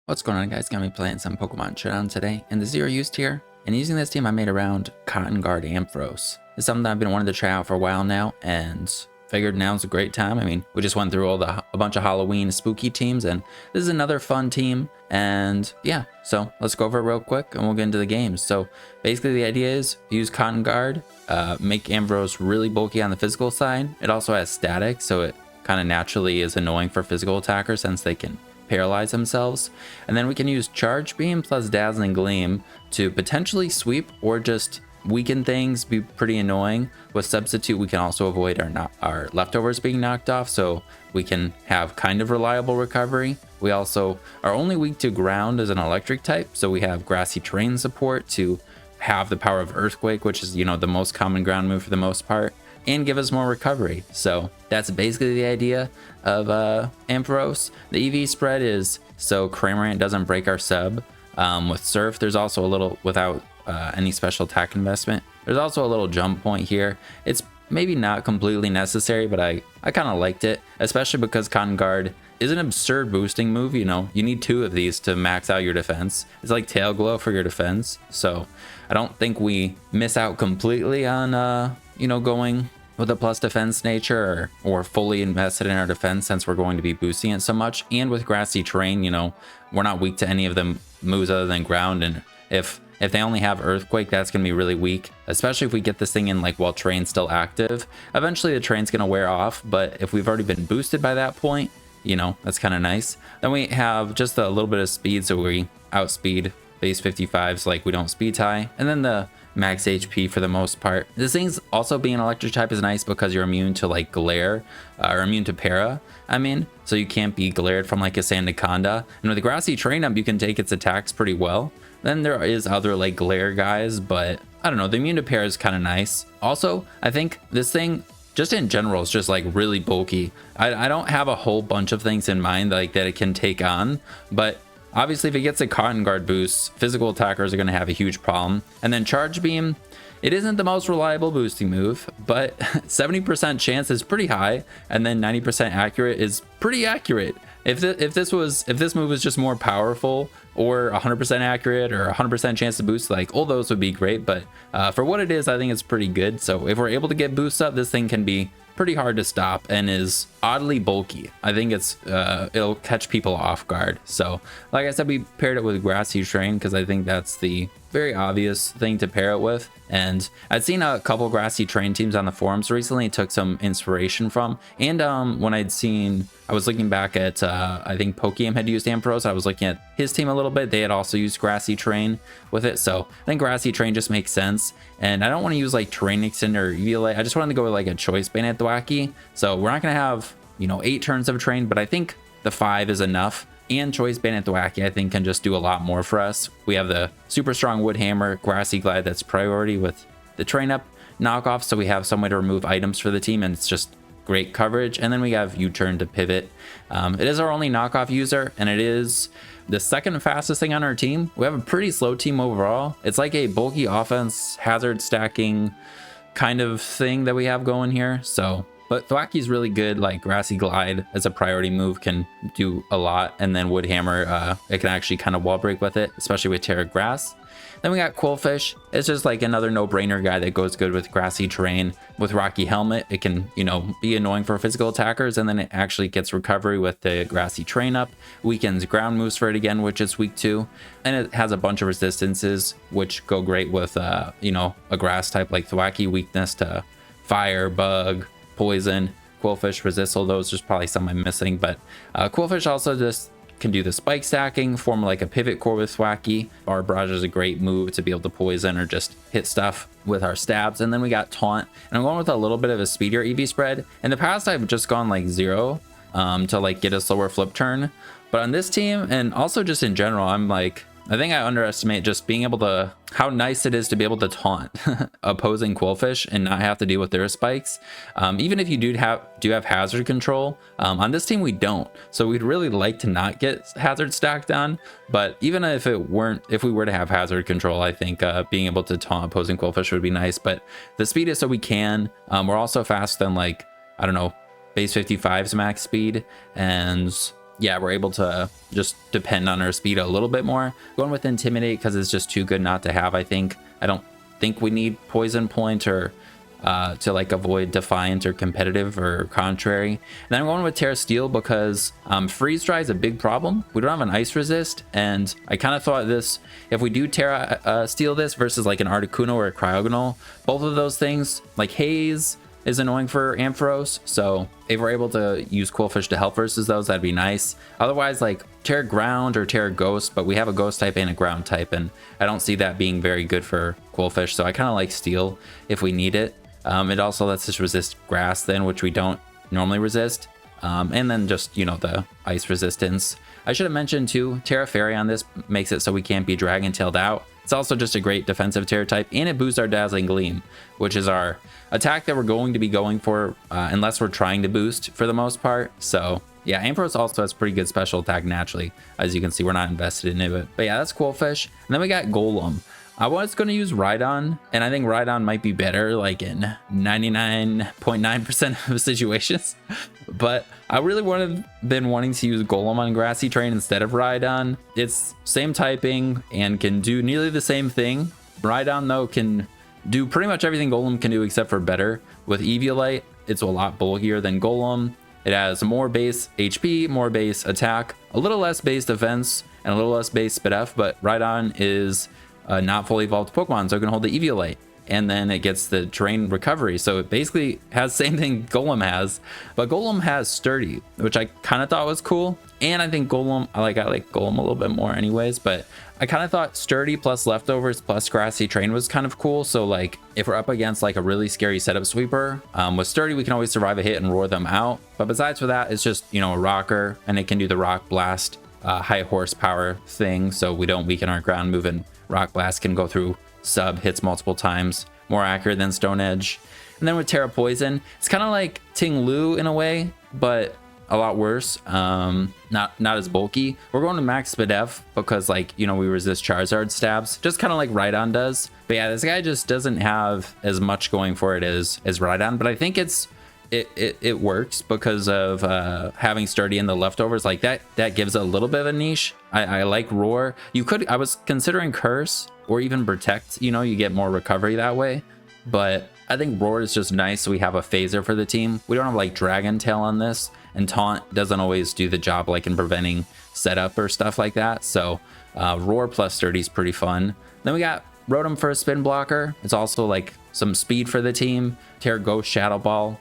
What's going on, guys? Gonna be playing some Pokemon Showdown today in the Zero Use tier, and using this team I made around Cotton Guard Ampharos. It's something that I've been wanting to try out for a while now, and figured now's a great time. I mean, we just went through a bunch of Halloween spooky teams, and this is another fun team. And yeah, so let's go over it real quick, and we'll get into the games. So basically, the idea is use Cotton Guard, make Ampharos really bulky on the physical side. It also has static, so it kind of naturally is annoying for physical attackers since they can paralyze themselves. And then we can use Charge Beam plus Dazzling Gleam to potentially sweep or just weaken things, be pretty annoying. With Substitute, we can also avoid our leftovers being knocked off, so we can have kind of reliable recovery. We also are only weak to ground as an electric type, so we have Grassy Terrain support to have the power of Earthquake, which is, the most common ground move for the most part, and give us more recovery. So that's basically the idea of Ampharos. The EV spread is so Cramorant doesn't break our sub. With Surf, there's also a little, without any special attack investment, there's also a little jump point here. It's maybe not completely necessary, but I kind of liked it, especially because Cotton Guard is an absurd boosting move. You need two of these to max out your defense. It's like Tail Glow for your defense. So I don't think we miss out completely on, going with a plus defense nature or fully invested in our defense, since we're going to be boosting it so much. And with Grassy Terrain, we're not weak to any of the moves other than ground. And if they only have Earthquake, that's going to be really weak, especially if we get this thing in while Terrain's still active. Eventually the Terrain's going to wear off, but if we've already been boosted by that point, that's kind of nice. Then we have just a little bit of speed, so we outspeed base 55s, we don't speed tie. And then the max HP for the most part. This thing's also being electric type is nice because you're immune to glare, or immune to para, so you can't be glared from a Sandaconda. And with the Grassy Terrain up, you can take its attacks pretty well. Then there is other glare guys, but I don't know, the immune to para is kind of nice. Also, I think this thing just in general is just really bulky. I don't have a whole bunch of things in mind that it can take on, but obviously, if it gets a Cotton Guard boost, physical attackers are going to have a huge problem. And then Charge Beam, it isn't the most reliable boosting move, but 70% chance is pretty high, and then 90% accurate is pretty accurate. If this move was just more powerful, or 100% accurate, or 100% chance to boost, all those would be great. But for what it is, I think it's pretty good. So if we're able to get boosts up, this thing can be pretty hard to stop and is oddly bulky. I think it'll catch people off guard. So like I said, we paired it with Grassy Terrain because I think that's the very obvious thing to pair it with. And I'd seen a couple Grassy Terrain teams on the forums recently, took some inspiration from. And when I was looking back at I think Pokémon had used Ampharos. I was looking at his team a little bit. They had also used Grassy Terrain with it, so I think Grassy Terrain just makes sense. And I don't want to use Terrain Extend or EVLA. I just wanted to go with a Choice Band at Thwacky. So we're not gonna have 8 turns of Terrain, but I think the 5 is enough. And Choice Band at Thwacky, I think, can just do a lot more for us. We have the super strong Wood Hammer, Grassy Glide that's priority with the Train Up knockoff, so we have some way to remove items for the team, and it's just great coverage. And then we have U-Turn to pivot. It is our only knockoff user, and it is the second fastest thing on our team. We have a pretty slow team overall. It's like a bulky offense, hazard stacking kind of thing that we have going here. But Thwacky's really good. Grassy Glide as a priority move can do a lot, and then Wood Hammer, it can actually kind of wall break with it, especially with Terra Grass. Then we got Quillfish. It's just another no-brainer guy that goes good with Grassy Terrain. With Rocky Helmet, it can, be annoying for physical attackers, and then it actually gets recovery with the Grassy Terrain up. Weakens ground moves for it again, which is weak too. And it has a bunch of resistances, which go great with, a grass type like Thwacky. Weakness to fire, bug, poison, Quillfish, resist all those. There's probably some I'm missing, but Quillfish also just can do the spike stacking, form a pivot core with Thwacky. Our Barrage is a great move to be able to poison or just hit stuff with our stabs. And then we got Taunt, and I'm going with a little bit of a speedier EV spread. In the past, I've just gone 0 to get a slower flip turn, but on this team, and also just in general, I think I underestimate just being able to, how nice it is to be able to taunt opposing Quillfish and not have to deal with their spikes. Even if you do have hazard control, on this team we don't. So we'd really like to not get hazard stacked on. But even if we were to have hazard control, I think being able to taunt opposing Quillfish would be nice. But the speed is so we can. We're also faster than I don't know, base 55's max speed, and yeah, we're able to just depend on our speed a little bit more. Going with Intimidate because it's just too good not to have, I think. I don't think we need Poison Point or to like avoid Defiant or Competitive or Contrary. And then I'm going with Terra Steel because Freeze Dry is a big problem. We don't have an Ice Resist, and I kind of thought this, if we do Terra Steel this versus like an Articuno or a Cryogonal, both of those things, like Haze is annoying for Ampharos, so if we're able to use Quillfish to help versus those, that'd be nice. Otherwise, like Terra Ground or Terra Ghost, but we have a Ghost type and a Ground type, and I don't see that being very good for Quillfish, so I kind of like Steel if we need it. It also lets us resist Grass then, which we don't normally resist, and then just, you know, the Ice resistance. I should have mentioned too, Terra Fairy on this makes it so we can't be Dragon-tailed out. It's also just a great defensive Terra type, and it boosts our Dazzling Gleam, which is our attack that we're going to be going for unless we're trying to boost for the most part. So yeah, Ampharos also has pretty good special attack naturally. As you can see, we're not invested in it, but yeah, that's Quillfish. And then we got Golem. I was going to use Rhydon, and I think Rhydon might be better like in 99.9% of situations, but I really been wanting to use Golem on Grassy Terrain instead of Rhydon. It's same typing and can do nearly the same thing. Rhydon though can do pretty much everything Golem can do except for better. With Eviolite, it's a lot bulkier than Golem. It has more base HP, more base attack, a little less base defense, and a little less base Spit F, but Rhydon is not fully evolved Pokemon, so it can hold the Eviolite, and then it gets the terrain recovery. So it basically has the same thing Golem has, but Golem has Sturdy, which I kind of thought was cool. And I think Golem, I like Golem a little bit more anyways, but I kind of thought Sturdy plus Leftovers plus Grassy Terrain was kind of cool. So like if we're up against like a really scary setup sweeper, with Sturdy we can always survive a hit and roar them out. But besides for that, it's just, you know, a rocker, and it can do the Rock Blast high horsepower thing, so we don't weaken our ground moving. Rock Blast can go through sub hits multiple times, more accurate than Stone Edge. And then with Terra Poison, it's kind of like Ting Lu in a way, but a lot worse. Not as bulky. We're going to max Spit F because, like, you know, we resist Charizard stabs, just kind of like Rhydon does. But yeah, this guy just doesn't have as much going for it as Rhydon, but I think it works because of having Sturdy in the Leftovers. Like that gives a little bit of a niche. I like Roar. I was considering Curse or even Protect, you know, you get more recovery that way, but I think Roar is just nice, so we have a phaser for the team. We don't have like Dragon Tail on this, and Taunt doesn't always do the job like in preventing setup or stuff like that, so Roar plus Sturdy is pretty fun. Then we got Rotom for a spin blocker. It's also like some speed for the team. Terra Ghost Shadow Ball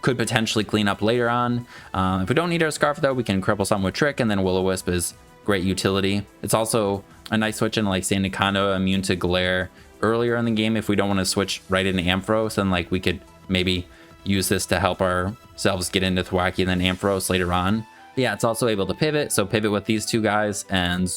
could potentially clean up later on. If we don't need our Scarf though, we can cripple something with Trick, and then Will-O-Wisp is great utility. It's also a nice switch in like Sandaconda, immune to Glare earlier in the game if we don't want to switch right into Ampharos, and like we could maybe use this to help ourselves get into Thwackey and then Ampharos later on. Yeah, it's also able to pivot, so pivot with these two guys, and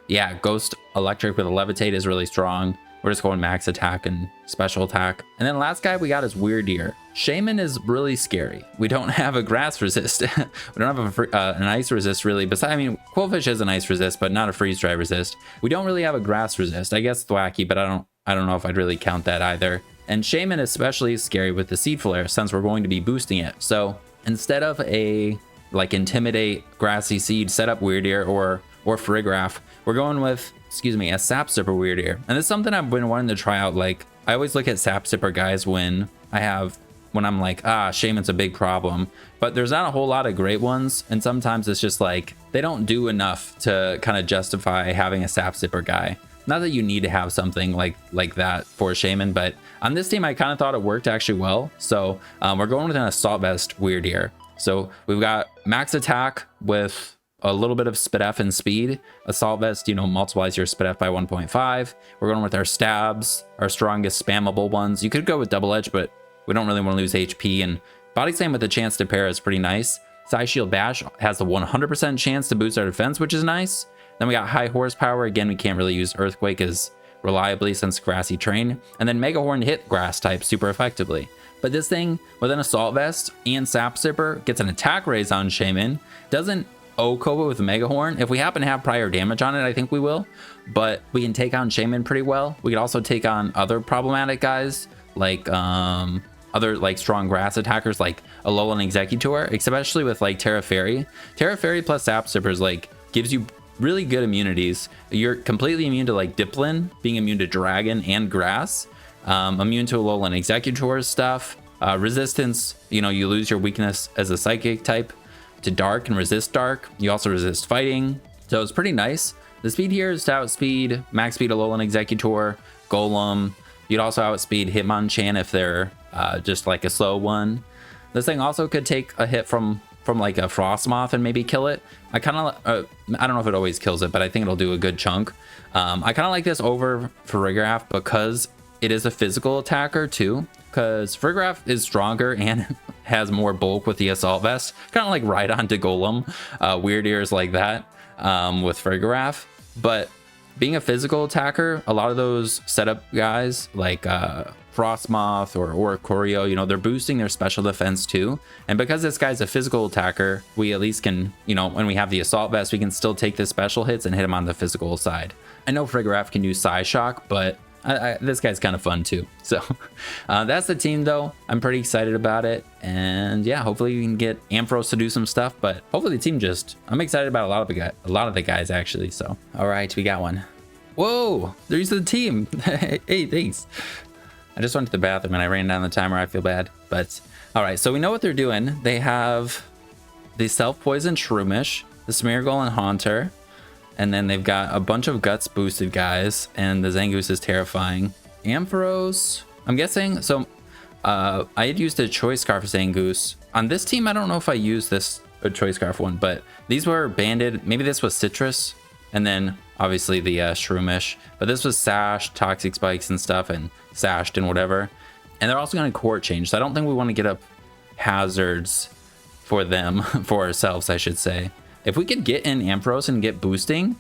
yeah, Ghost Electric with a Levitate is really strong. We're just going max attack and special attack. And then last guy we got is Weirdeer. Shaman is really scary. We don't have a grass resist. We don't have an ice resist really. Besides, I mean, Quillfish is an ice resist, but not a freeze dry resist. We don't really have a grass resist. I guess Thwackey, but I don't know if I'd really count that either. And Shaman especially is scary with the Seed Flare since we're going to be boosting it. So instead of a like Intimidate, Grassy Seed, setup Weirdeer or Farigiraf, we're going with, a Sap Sipper Weirdeer. And it's something I've been wanting to try out. Like, I always look at Sap Sipper guys when I'm like, Shaman's a big problem. But there's not a whole lot of great ones. And sometimes it's just like, they don't do enough to kind of justify having a Sap Sipper guy. Not that you need to have something like that for Shaman, but on this team, I kind of thought it worked actually well. So we're going with an Assault Vest Weirdeer. So we've got max attack with a little bit of Spit F and speed. Assault Vest, multiplies your Spit F by 1.5. We're going with our stabs, our strongest spammable ones. You could go with Double Edge, but we don't really want to lose HP. And Body Slam with a chance to pair is pretty nice. Psy Shield Bash has the 100% chance to boost our defense, which is nice. Then we got high horsepower. Again, we can't really use Earthquake as reliably since Grassy Terrain. And then Mega Horn hit grass type super effectively. But this thing with an Assault Vest and Sap Sipper gets an attack raise on Shaman. Doesn't O-Koba with Mega Horn. If we happen to have prior damage on it, I think we will. But we can take on Shaman pretty well. We could also take on other problematic guys like other like strong grass attackers like Alolan Executor, especially with like Terra Fairy. Terra Fairy plus Sap Sippers like gives you really good immunities. You're completely immune to like Diplin, being immune to Dragon and Grass, immune to Alolan Executor stuff. Resistance, you know, you lose your weakness as a Psychic type to Dark and resist Dark. You also resist Fighting, so it's pretty nice. The speed here is to outspeed max speed Alolan Executor, Golem. You'd also outspeed Hitmonchan if they're just like a slow one. This thing also could take a hit from like a Frostmoth and maybe kill it. I kind of, I don't know if it always kills it, but I think it'll do a good chunk. I kind of like this over Farigiraf because it is a physical attacker too. Because Farigiraf is stronger and has more bulk with the Assault Vest. Kind of like right onto Golem. Weird ears like that with Farigiraf. But being a physical attacker, a lot of those setup guys like Frostmoth or Oricorio, you know, they're boosting their special defense too. And because this guy's a physical attacker, we at least can, you know, when we have the Assault Vest, we can still take the special hits and hit him on the physical side. I know Farigiraf can do Psyshock, but this guy's kind of fun too. So that's the team though. I'm pretty excited about it. And yeah, hopefully we can get Ampharos to do some stuff, but hopefully the team I'm excited about a lot of the guys actually. So, all right, we got one. Whoa, there's the team. Hey, thanks. I just went to the bathroom and I ran down the timer. I feel bad, but all right. So we know what they're doing. They have the self-poisoned Shroomish, the Smeargle and Haunter. And then they've got a bunch of Guts boosted guys, and the Zangoose is terrifying. Ampharos, I'm guessing. So I had used a Choice Scarf Zangoose. On this team, I don't know if I used this Choice Scarf one, but these were banded. Maybe this was Citrus, and then obviously the Shroomish. But this was Sashed, Toxic Spikes and stuff, and Sashed and whatever. And they're also going to Court Change, so I don't think we want to get up hazards for them, for ourselves, I should say. If we could get in Ampharos and get boosting,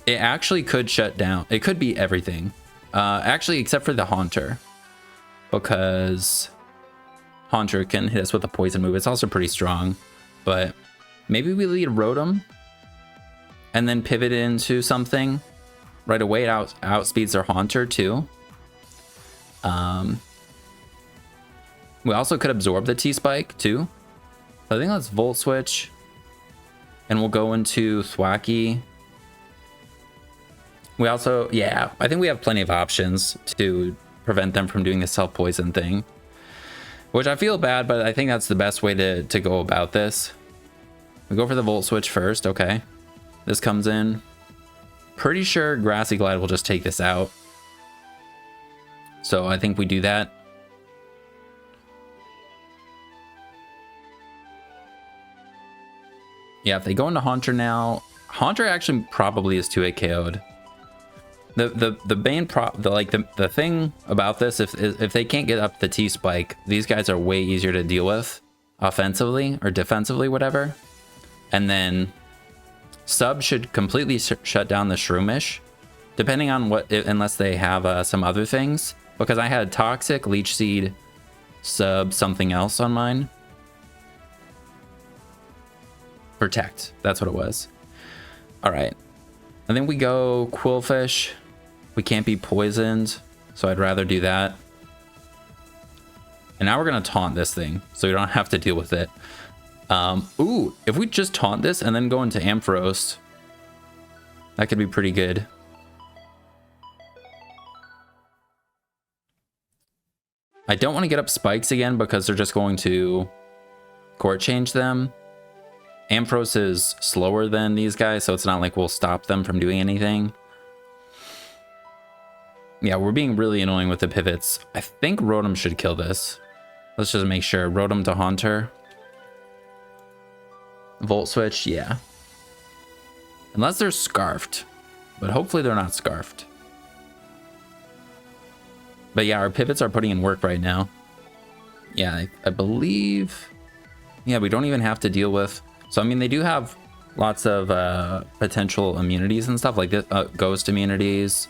it actually could shut down. It could be everything. Actually, except for the Haunter. Because Haunter can hit us with a poison move. It's also pretty strong. But maybe we lead Rotom and then pivot into something. Right away, it outspeeds their Haunter too. We also could absorb the T-Spike too. I think let's Volt Switch. And we'll go into Thwackey. We also, yeah, I think we have plenty of options to prevent them from doing the self-poison thing. Which I feel bad, but I think that's the best way to go about this. We go for the Volt Switch first, okay. This comes in. Pretty sure Grassy Glide will just take this out. So I think we do that. Yeah, if they go into Haunter now, Haunter actually probably is 2-hit KO'd. The thing about this, if they can't get up the T-Spike, these guys are way easier to deal with offensively or defensively, whatever. And then Sub should completely shut down the Shroomish, depending on what, unless they have some other things. Because I had Toxic, Leech Seed, Sub, something else on mine. Protect, that's what it was. All right, and then we go Quillfish. We can't be poisoned, so I'd rather do that. And now we're gonna taunt this thing, so we don't have to deal with it. Ooh, if we just taunt this and then go into Ampharos, that could be pretty good. I don't want to get up Spikes again because they're just going to Court Change them. Ampharos is slower than these guys, so it's not like we'll stop them from doing anything. Yeah, we're being really annoying with the pivots. I think Rotom should kill this. Let's just make sure. Rotom to Haunter. Volt Switch, yeah. Unless they're Scarfed. But hopefully they're not Scarfed. But yeah, our pivots are putting in work right now. Yeah, I believe... Yeah, we don't even have to deal with... So, I mean, they do have lots of potential immunities and stuff, like this, ghost immunities.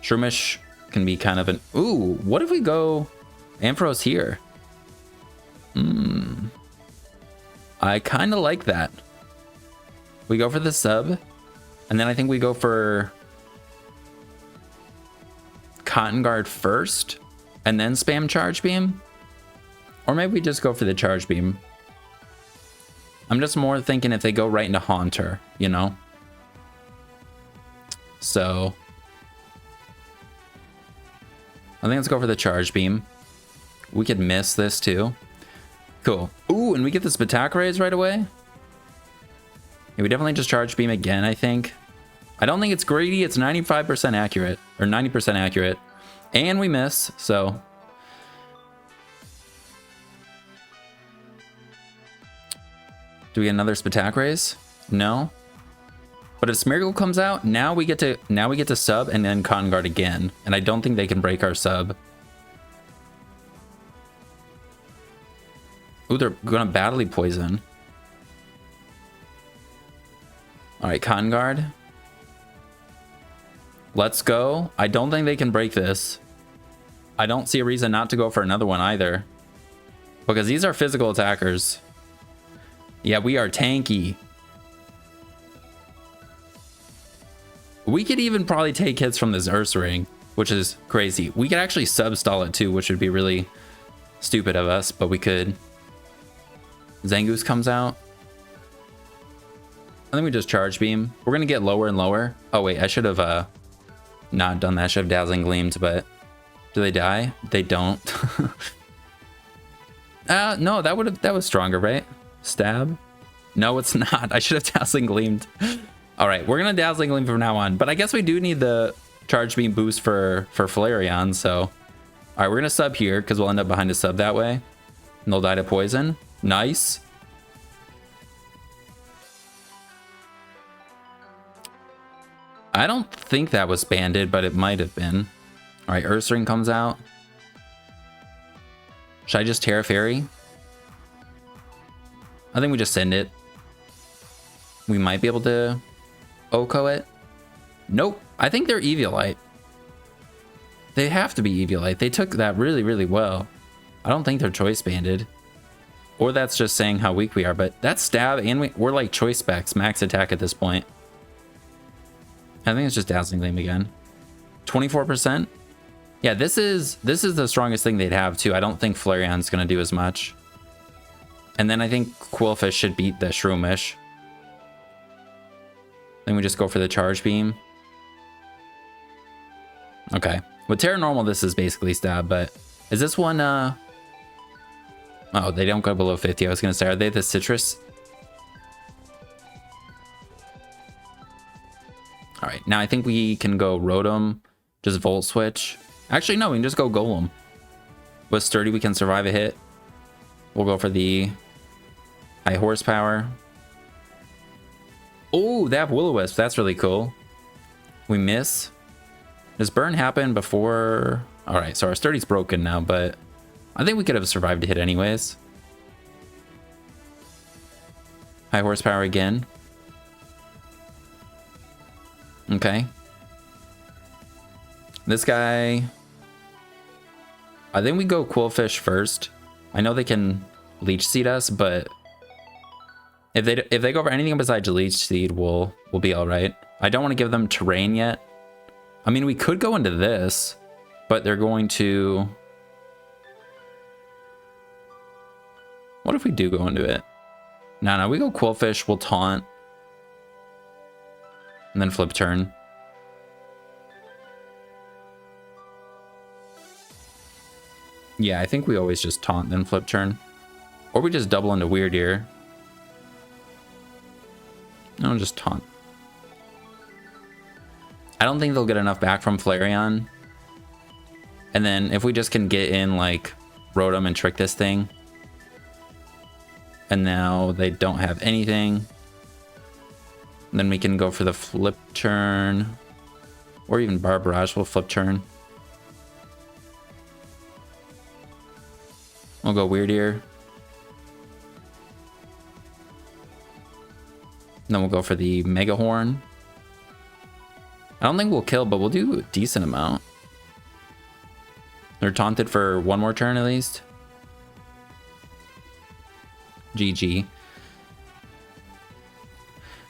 Shroomish can be kind of an... Ooh, what if we go Ampharos here? I kind of like that. We go for the Sub, and then I think we go for Cotton Guard first, and then spam Charge Beam. Or maybe we just go for the charge beam. I'm just more thinking if they go right into Haunter, you know? So I think let's go for the charge beam. We could miss this too. Cool. Ooh, and we get this attack raise right away. Yeah, we definitely just charge beam again, I think. I don't think it's greedy. It's 95% accurate, or 90% accurate. And we miss, so. Do we get another attack raise? No. But if Smeargle comes out, now we get to sub and then Cotton Guard again. And I don't think they can break our sub. Ooh, they're gonna Battle Poison. Alright, Cotton Guard. Let's go. I don't think they can break this. I don't see a reason not to go for another one either. Because these are physical attackers. Yeah, we are tanky. We could even probably take hits from this Ursaring, which is crazy. We could actually sub-stall it too, which would be really stupid of us, but we could. Zangoose comes out. I think we just charge beam. We're gonna get lower and lower. Oh wait, I should have not done that. I should have Dazzling Gleamed, but do they die? They don't. No, that was stronger, right? Stab? No, it's not. I should have Dazzling Gleamed. All right, we're gonna Dazzling Gleam from now on, but I guess we do need the charge beam boost for Flareon. So, all right, we're gonna sub here because we'll end up behind a sub that way, and they'll die to poison. Nice. I don't think that was banded, but it might have been. All right, Ursaring comes out. Should I just Terra Fairy? I think we just send it. We might be able to Oko it. Nope. I think they're Eviolite. They have to be Eviolite. They took that really, really well. I don't think they're choice banded. Or that's just saying how weak we are, but that's stab and we're like choice specs, max attack at this point. I think it's just Dazzling Gleam again. 24%. Yeah, this is the strongest thing they'd have too. I don't think Flareon's gonna do as much. And then I think Quillfish should beat the Shroomish. Then we just go for the charge beam. Okay. With Terra Normal, this is basically stab, but is this one oh, they don't go below 50. I was gonna say, are they the citrus? All right, now I think we can go Rotom, just Volt Switch. Actually, no, we can just go Golem. With Sturdy, we can survive a hit. We'll go for the high horsepower. Oh, they have Will-O-Wisp. That's really cool. We miss. Does burn happen before? All right, so our Sturdy's broken now, but I think we could have survived a hit anyways. High horsepower again. Okay. This guy, I think we go Quillfish first. I know they can Leech Seed us, but if they go for anything besides Leech Seed, we'll be all right. I don't want to give them terrain yet. I mean, we could go into this, but they're going to. What if we do go into it? No, we go Quillfish. We'll taunt, and then flip turn. Yeah, I think we always just taunt, then flip turn. Or we just double into Weird Ear. No, just taunt. I don't think they'll get enough back from Flareon. And then if we just can get in like Rotom and trick this thing. And now they don't have anything. Then we can go for the flip turn. Or even Barbarage will flip turn. We'll go Weird Ear. Then we'll go for the Mega Horn. I don't think we'll kill, but we'll do a decent amount. They're taunted for one more turn at least. GG.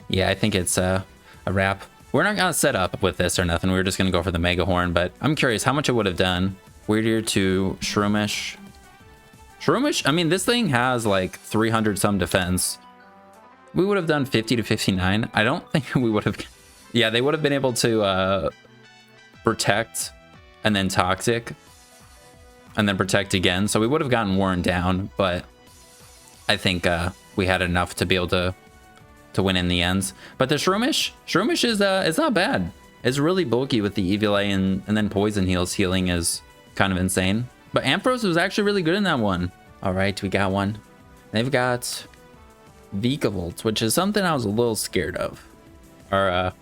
Yeah, I think it's a wrap. We're not gonna set up with this or nothing. We're just gonna go for the Mega Horn, but I'm curious how much it would have done. Weird Ear to Shroomish. Shroomish, I mean, this thing has like 300 some defense. We would have done 50 to 59. I don't think we would have. Yeah, they would have been able to protect and then toxic and then protect again. So we would have gotten worn down, but I think we had enough to be able to win in the ends. But the Shroomish is it's not bad. It's really bulky with the EVLA and then Poison Heals. Healing is kind of insane. But Ampharos was actually really good in that one. All right, we got one. They've got Vikavolt, which is something I was a little scared of. Our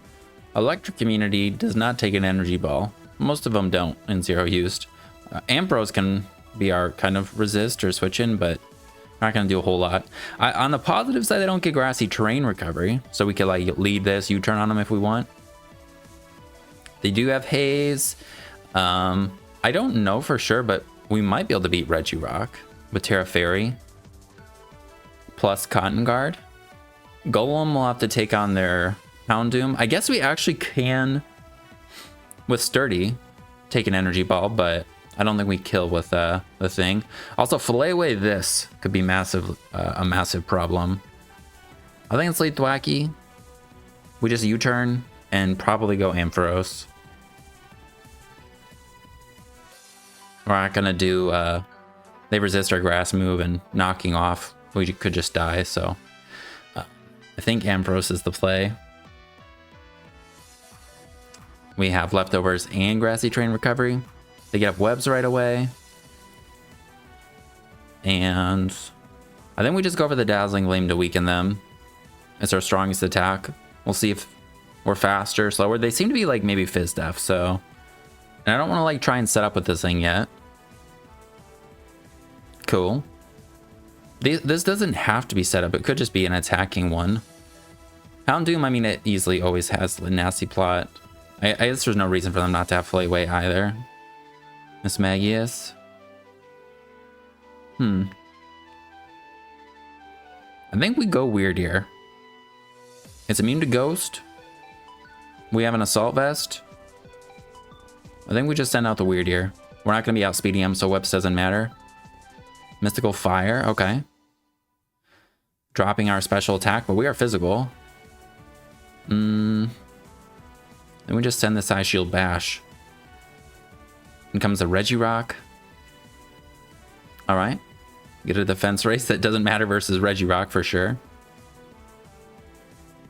electric community does not take an energy ball. Most of them don't in zero used. Ampharos can be our kind of resist or switch in, but not going to do a whole lot. On the positive side, they don't get grassy terrain recovery, so we could like lead this U-turn on them if we want. They do have haze. I don't know for sure, but we might be able to beat Regirock with Terra Fairy plus Cotton Guard. Golem will have to take on their Houndoom. I guess we actually can with Sturdy take an energy ball, but I don't think we kill with the thing. Also, fillet away this could be massive, a massive problem. I think it's late Thwacky. We just U-turn and probably go Ampharos. We're not gonna do. They resist our grass move and knocking off. We could just die. So I think Ampharos is the play. We have leftovers and grassy terrain recovery. They get up webs right away. And I think we just go for the Dazzling Gleam to weaken them. It's our strongest attack. We'll see if we're faster, slower. They seem to be like maybe Fizz Def, so. And I don't want to like try and set up with this thing yet. Cool. This doesn't have to be set up. It could just be an attacking one. Houndoom, I mean, it easily always has the nasty plot. I guess there's no reason for them not to have Flayway either. Miss Magius. I think we go weird here. It's immune to Ghost. We have an Assault Vest. I think we just send out the weird here. We're not going to be outspeeding him, so Webs doesn't matter. Mystical Fire, okay. Dropping our special attack, but we are physical. Then we just send this Ice Shield Bash. And comes a Regirock. Alright. Get a defense race that doesn't matter versus Regirock for sure.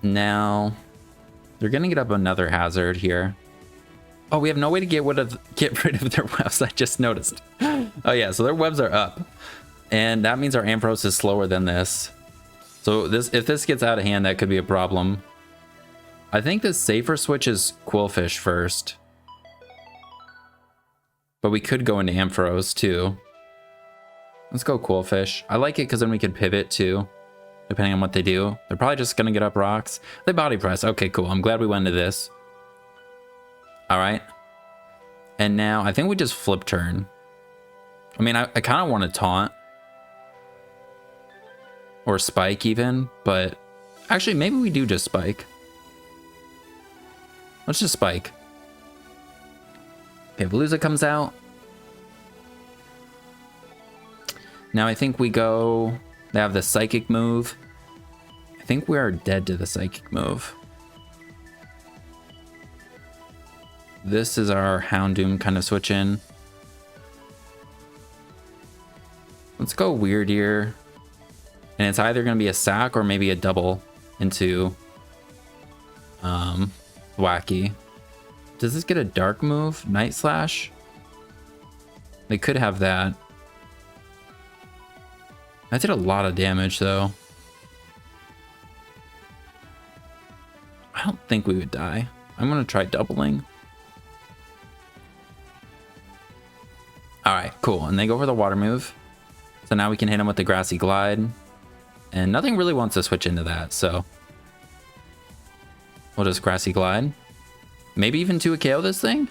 Now, they're going to get up another hazard here. Oh, we have no way to get rid of their webs. I just noticed. Oh yeah, so their webs are up. And that means our Ampharos is slower than this. So if this gets out of hand, that could be a problem. I think the safer switch is Quillfish first. But we could go into Ampharos too. Let's go Quillfish. I like it because then we could pivot too, depending on what they do. They're probably just going to get up rocks. They body press. Okay, cool. I'm glad we went into this. All right. And now I think we just flip turn. I mean, I kind of want to taunt. Or spike even, but actually maybe we do just spike. Let's just spike. Okay, Veluza comes out. Now I think we go, they have the psychic move. I think we are dead to the psychic move. This is our Houndoom kind of switch in. Let's go Weird Ear. And it's either going to be a sack or maybe a double into Wacky. Does this get a dark move? Night Slash? They could have that. That did a lot of damage though. I don't think we would die. I'm going to try doubling. Alright, cool. And they go for the water move. So now we can hit him with the Grassy Glide. And nothing really wants to switch into that, so we'll just Grassy Glide. Maybe even 2 a KO this thing?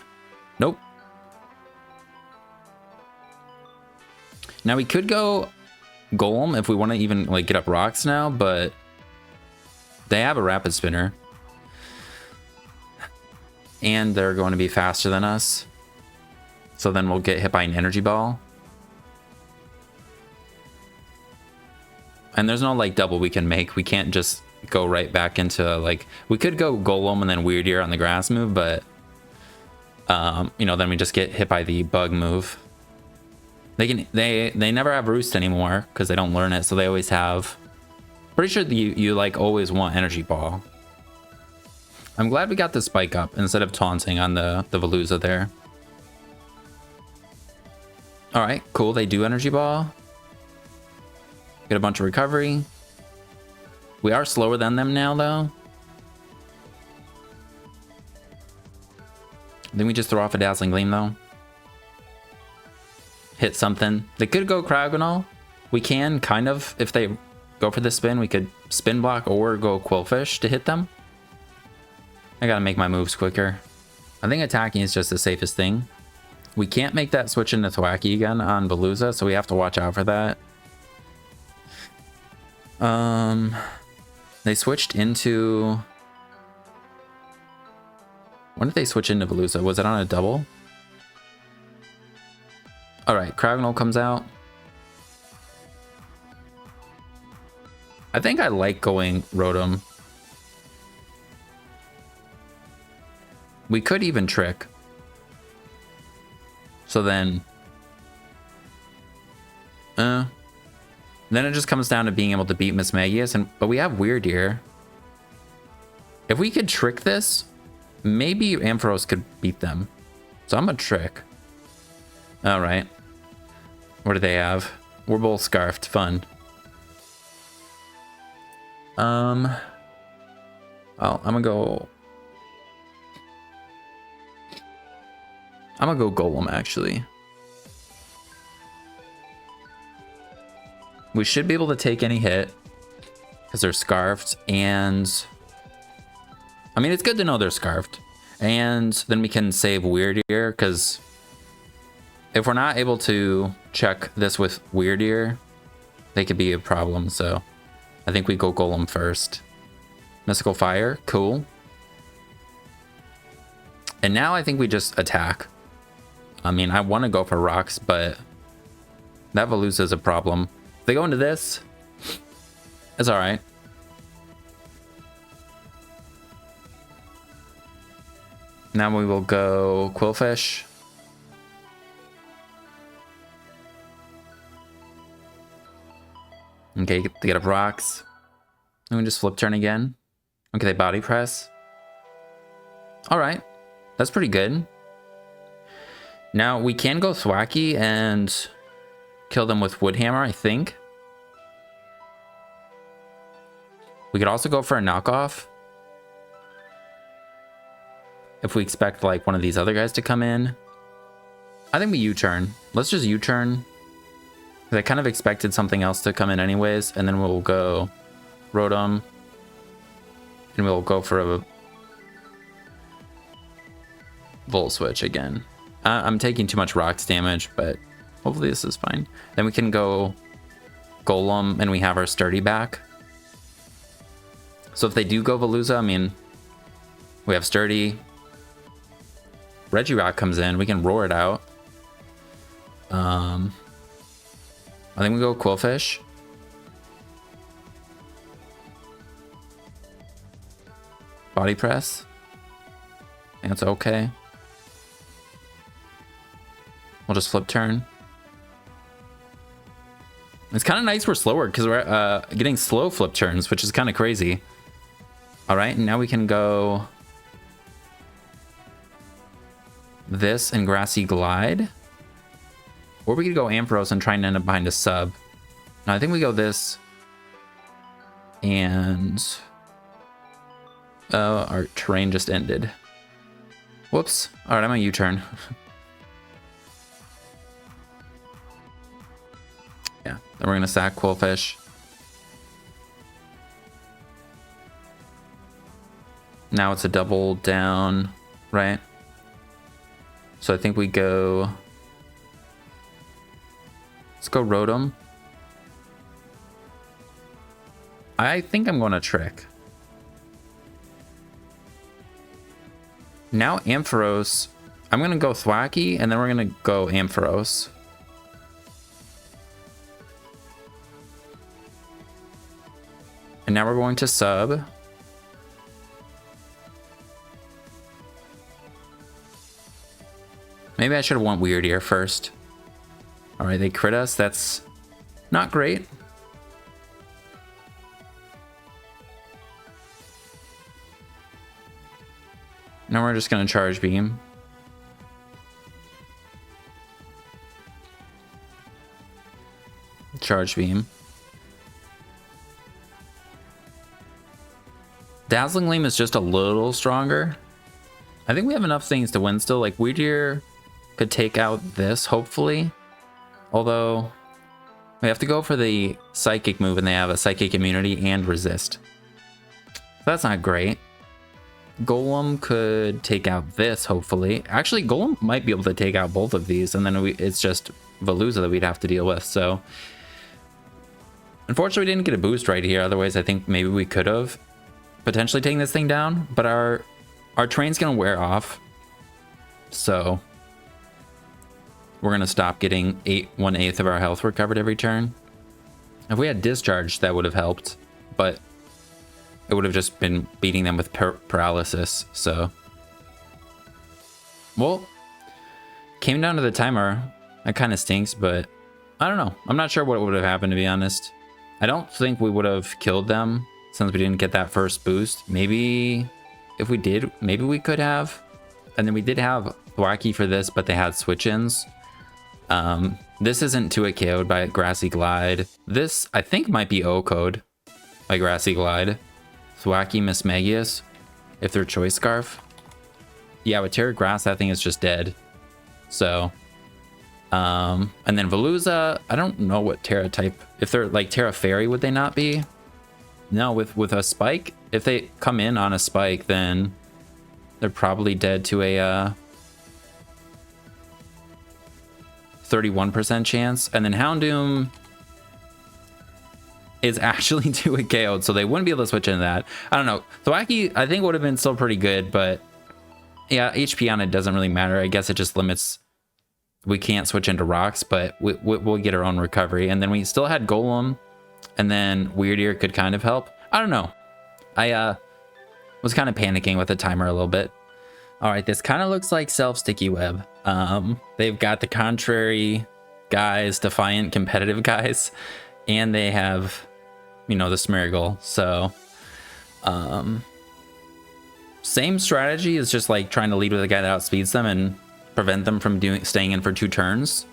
Nope. Now we could go Golem if we want to even like get up rocks now, but they have a Rapid Spinner. And they're going to be faster than us. So then we'll get hit by an Energy Ball. And there's no like double we can make. We can't just go right back into like, we could go Golem and then Weird Ear on the grass move, but you know, then we just get hit by the bug move. They never have Roost anymore because they don't learn it, so they always have. Pretty sure you like always want Energy Ball. I'm glad we got the spike up instead of taunting on the Veluza there. All right, cool. They do Energy Ball. Get a bunch of recovery. We are slower than them now, though. Then we just throw off a Dazzling Gleam, though. Hit something. They could go Cryogonal. We can, kind of. If they go for the spin, we could spin block or go Quillfish to hit them. I gotta make my moves quicker. I think attacking is just the safest thing. We can't make that switch into Thwacky again on Veluza, so we have to watch out for that. They switched into... When did they switch into Veluza? Was it on a double? Alright, Cryogonal comes out. I think I like going Rotom. We could even Trick. So then... Then it just comes down to being able to beat Miss Magius, but we have Weird Ear. If we could Trick this, maybe Ampharos could beat them. So I'm gonna Trick. Alright. What do they have? We're both Scarfed. Fun. Oh, I'm gonna go Golem, actually. We should be able to take any hit because they're Scarfed, and I mean, it's good to know they're Scarfed. And then we can save Weird Ear, because if we're not able to check this with Weird Ear, they could be a problem. So I think we go Golem first. Mystical Fire, cool. And now I think we just attack. I mean, I want to go for rocks, but that Veluza is a problem. If they go into this, it's all right. Now we will go Quillfish. Okay, they get up rocks. And we just flip turn again. Okay, they body press. All right, that's pretty good. Now we can go Thwacky and kill them with Wood Hammer, I think. We could also go for a knockoff. If we expect like one of these other guys to come in. I think we U-turn. Let's just U-turn. I kind of expected something else to come in anyways, and then we'll go Rotom. And we'll go for a Volt Switch again. I'm taking too much rocks damage, but hopefully this is fine. Then we can go Golem, and we have our Sturdy back. So if they do go Veluza, I mean, we have Sturdy. Regirock comes in, we can roar it out. I think we go Quillfish. Body press. I think it's okay. We'll just flip turn. It's kind of nice we're slower because we're getting slow flip turns, which is kind of crazy. All right, and now we can go this and Grassy Glide. Or we could go Ampharos and try and end up behind a sub. No, I think we go this. And our terrain just ended. Whoops. All right, I'm gonna U-turn. Yeah, then we're gonna sack Quillfish. Now it's a double down, right? So I think we go... Let's go Rotom. I think I'm going to Trick. Now Ampharos. I'm going to go Thwacky, and then we're going to go Ampharos. now we're going to sub. Maybe I should have went Weird Ear first. All right, they crit us. That's not great. Now we're just going to charge beam. Charge beam. Dazzling Gleam is just a little stronger. I think we have enough things to win still. Like Weird Ear could take out this, hopefully. Although we have to go for the psychic move, and they have a psychic immunity and resist. That's not great. Golem could take out this, hopefully. Actually, Golem might be able to take out both of these, and then it's just Veluza that we'd have to deal with. So unfortunately, we didn't get a boost right here. Otherwise, I think maybe we could have potentially taken this thing down. But our train's gonna wear off, so we're gonna stop getting 1/8 of our health recovered every turn. If we had discharge, that would have helped, but it would have just been beating them with paralysis. So, well, came down to the timer. That kind of stinks, but I don't know. I'm not sure what would have happened, to be honest. I don't think we would have killed them since we didn't get that first boost. Maybe if we did, maybe we could have. And then we did have Thwacky for this, but they had switch-ins. This isn't 2-hit KO'd by Grassy Glide. This, I think, might be O-code by Grassy Glide. Thwacky, Mismagius, if they're Choice Scarf. Yeah, with Terra Grass, that thing is just dead. So, and then Veluza, I don't know what Terra type. If they're like Terra Fairy, would they not be? No, with a Spike, if they come in on a Spike, then they're probably dead to a 31% chance. And then Houndoom is actually 2-hit KO'd, so they wouldn't be able to switch into that. I don't know. Thwacky, I think, would have been still pretty good, but yeah, HP on it doesn't really matter. I guess it just limits. We can't switch into rocks, but we'll get our own recovery. And then we still had Golem, and then Weird Ear could kind of help. I don't know. I was kind of panicking with the timer a little bit. All right, this kind of looks like Self-Sticky Web. They've got the contrary guys, defiant competitive guys, and they have, you know, the Smeargle. So same strategy is just like trying to lead with a guy that outspeeds them and prevent them from staying in for 2 turns.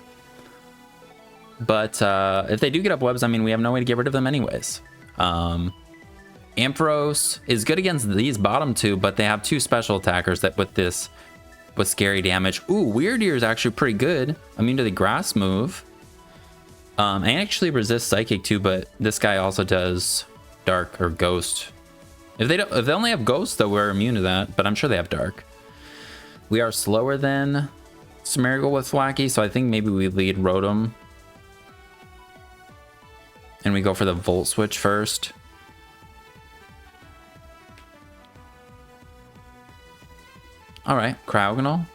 But if they do get up webs, I mean, we have no way to get rid of them anyways. Ampharos is good against these bottom 2, but they have 2 special attackers that with scary damage. Ooh, Weird Ear is actually pretty good. Immune to the grass move. And actually resist psychic too, but this guy also does dark or ghost. If they only have ghost, though, we're immune to that, but I'm sure they have dark. We are slower than Smeargle with Thwacky, so I think maybe we lead Rotom. And we go for the Volt Switch first. All right, Cryogonal.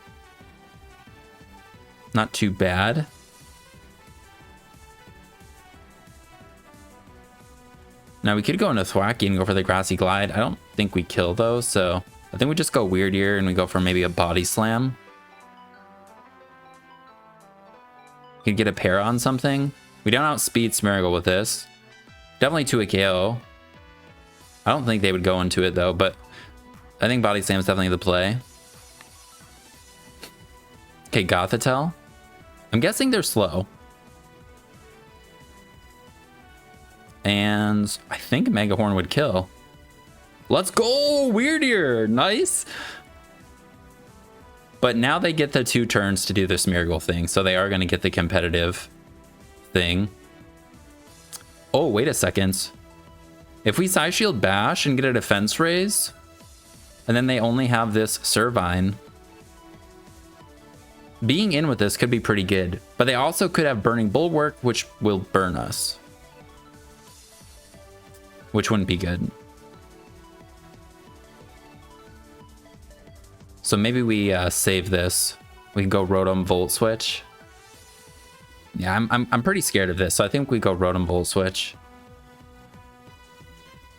Not too bad. Now we could go into Thwacky and go for the Grassy Glide. I don't think we kill those, so I think we just go Weird Ear and we go for maybe a Body Slam. Could get a pair on something. We don't outspeed Smeargle with this. Definitely 2-hit KO. I don't think they would go into it though, but I think Body Slam is definitely the play. Okay, Gothitelle. I'm guessing they're slow. And I think Mega Horn would kill. Let's go! Weird Ear! Nice! But now they get the 2 turns to do the Smeargle thing, so they are going to get the competitive thing. Oh, wait a second. If we Psy Shield Bash and get a defense raise, and then they only have this Servine, being in with this could be pretty good. But they also could have Burning Bulwark, which will burn us. Which wouldn't be good. So maybe we save this. We can go Rotom Volt Switch. Yeah, I'm pretty scared of this, so I think we go Rotom Volt Switch.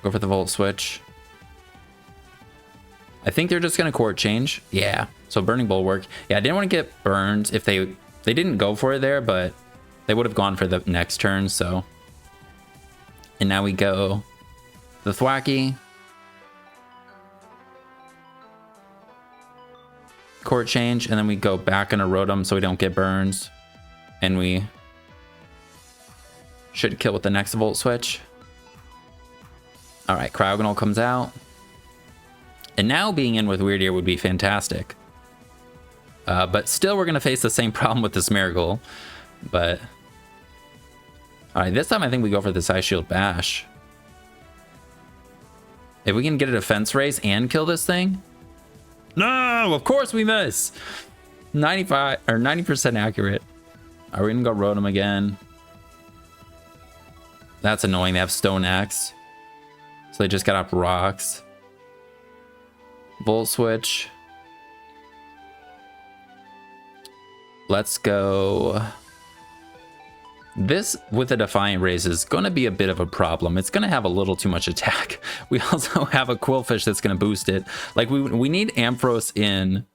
Go for the Volt Switch. I think they're just going to Court Change. Yeah, so Burning Bulwark. Yeah, I didn't want to get burned if they didn't go for it there, but they would have gone for the next turn, so. And now we go the Thwacky. Court Change, and then we go back on a Rotom so we don't get burns. And we should kill with the next Volt Switch. Alright, Cryogonal comes out. And now being in with Weird Ear would be fantastic. But still we're going to face the same problem with this Marigold. But alright, this time I think we go for this Ice Shield Bash. If we can get a defense raise and kill this thing. No, of course we miss. 95 or 90% accurate. Are we gonna go Rotom again? That's annoying. They have Stone Axe, so they just got up rocks. Volt Switch. Let's go. This with a Defiant Raise is going to be a bit of a problem. It's going to have a little too much attack. We also have a Quillfish that's going to boost it. Like we need Ampharos in.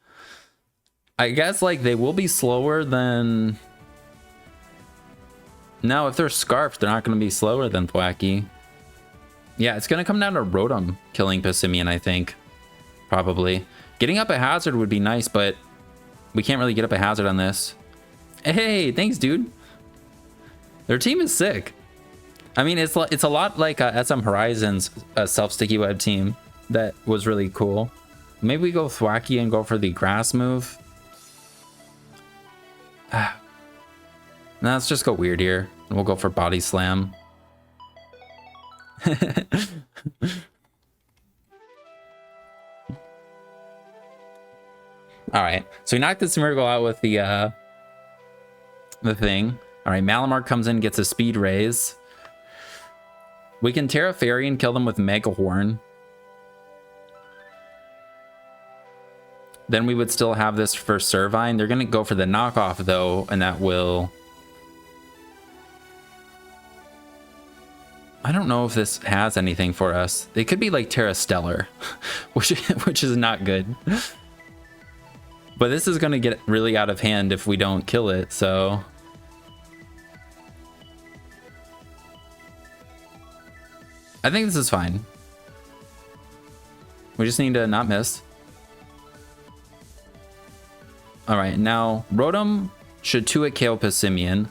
I guess like they will be slower than. No, if they're Scarfed, they're not going to be slower than Thwacky. Yeah, it's going to come down to Rotom killing Passimian, I think. Probably. Getting up a hazard would be nice, but we can't really get up a hazard on this. Hey, thanks, dude. Their team is sick. I mean, it's a lot like SM Horizon's self-sticky web team that was really cool. Maybe we go Thwacky and go for the grass move. Now let's just go Weird Ear. And we'll go for Body Slam. All right, so we knocked this Miracle out with the thing. All right, Malamar comes in, gets a speed raise. We can Terra Fairy and kill them with Mega Horn. Then we would still have this for Servine. They're gonna go for the knockoff though, and that will. I don't know if this has anything for us. They could be like Terra Stellar, which is not good. But this is gonna get really out of hand if we don't kill it, so. I think this is fine. We just need to not miss. All right, now Rotom should 2-hit KO Passimian.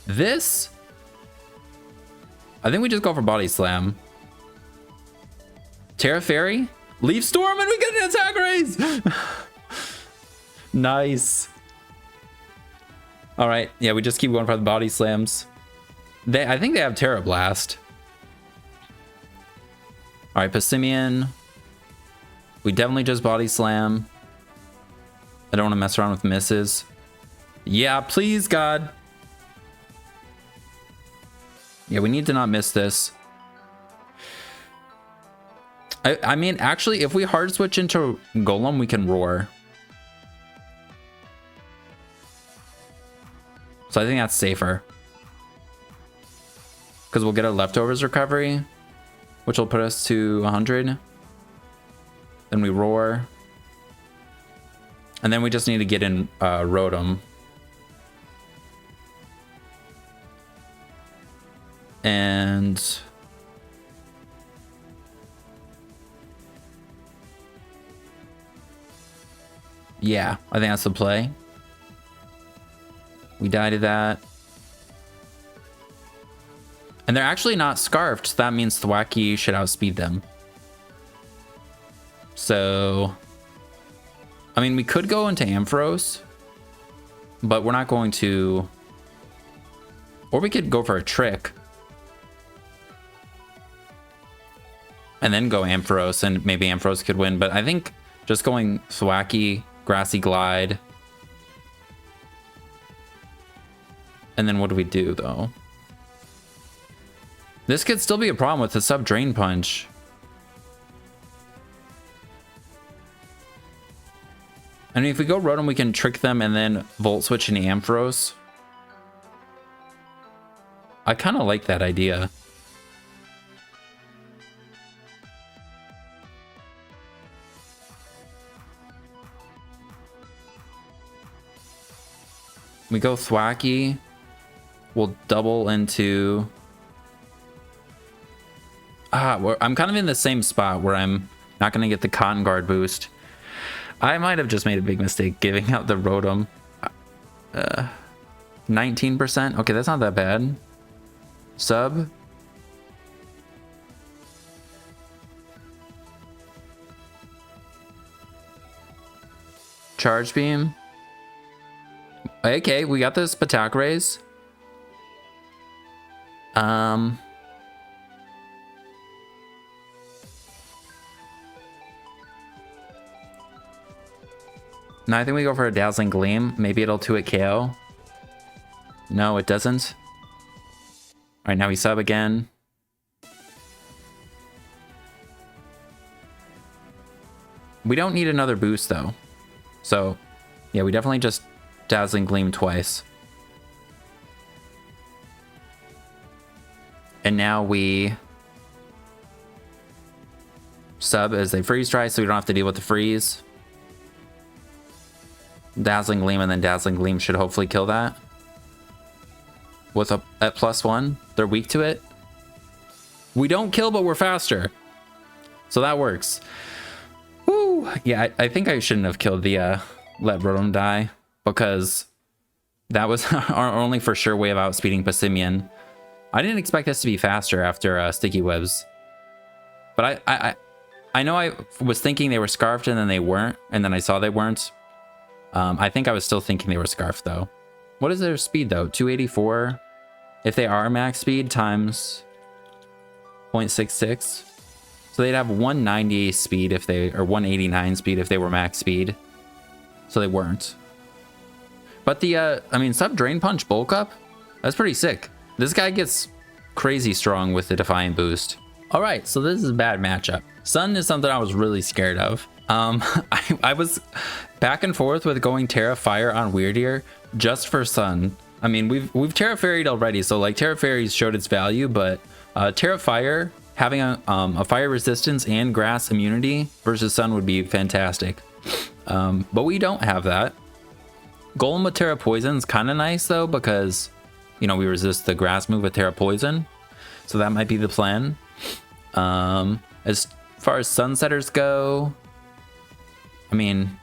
This, I think we just go for Body Slam. Terra Fairy, Leaf Storm, and we get an attack raise. Nice. All right, yeah, we just keep going for the Body Slams. I think they have Terra Blast. All right, Passimian. We definitely just Body Slam. I don't want to mess around with misses. Yeah, please, God. Yeah, we need to not miss this. I mean, actually, if we hard switch into Golem, we can Roar. So I think that's safer. Because we'll get a Leftovers recovery, which will put us to 100. Then we Roar. And then we just need to get in Rotom. And yeah, I think that's the play. We die to that. And they're actually not Scarfed, so that means Thwacky should outspeed them. So, I mean, we could go into Ampharos, but we're not going to. Or we could go for a trick. And then go Ampharos, and maybe Ampharos could win. But I think just going Thwacky, Grassy Glide. And then what do we do, though? This could still be a problem with the Sub Drain Punch. I mean, if we go Rotom, we can trick them and then Volt Switch into Ampharos. I kind of like that idea. We go Thwacky. We'll double into... I'm kind of in the same spot where I'm not going to get the Cotton Guard boost. I might have just made a big mistake giving out the Rotom. 19%? Okay, that's not that bad. Sub. Charge Beam. Okay, we got this attack raise. No, I think we go for a Dazzling Gleam. Maybe it'll 2-hit KO. No, it doesn't. All right, now we sub again. We don't need another boost, though. So, yeah, we definitely just Dazzling Gleam twice. And now we sub as they freeze dry, so we don't have to deal with the freeze. Dazzling Gleam, and then Dazzling Gleam should hopefully kill that. With a at +1, they're weak to it. We don't kill, but we're faster. So that works. Woo! Yeah, I think I shouldn't have killed the let Rotom die, because that was our only for sure way of outspeeding Passimian. I didn't expect us to be faster after Sticky Webs. But I know I was thinking they were Scarfed and then they weren't, and then I saw they weren't. I think I was still thinking they were Scarfed though. What is their speed though? 284? If they are max speed times 0.66. So they'd have 190 speed if they, or 189 speed if they were max speed. So they weren't. But the, I mean, Sub Drain Punch Bulk Up, that's pretty sick. This guy gets crazy strong with the Defiant boost. All right, so this is a bad matchup. Sun is something I was really scared of. I was back and forth with going Terra Fire on Weirdier just for Sun. I mean, we've Terra Fairy'd already, so like Terra Fairy's showed its value, but Terra Fire having a fire resistance and grass immunity versus Sun would be fantastic. But we don't have that. Golem with Terra Poison's kind of nice though, because you know we resist the grass move with Terra Poison, so that might be the plan. As far as Sunsetters go, I mean,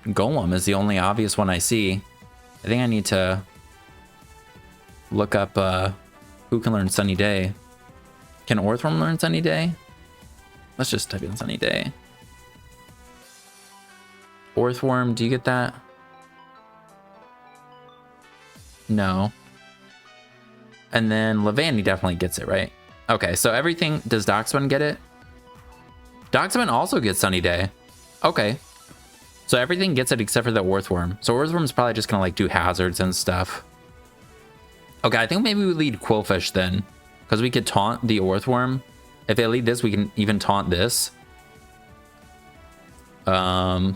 Golem is the only obvious one I see. I think I need to look up who can learn Sunny Day. Can Orthworm learn Sunny Day? Let's just type in Sunny Day. Orthworm, do you get that? No. And then Levanny definitely gets it, right? Okay, so everything, does Doxman get it? Doxman also gets Sunny Day. Okay. So everything gets it except for the Orthworm. So Orthworm's probably just gonna like do hazards and stuff. Okay, I think maybe we lead Quillfish then, because we could taunt the Orthworm. If they lead this, we can even taunt this. I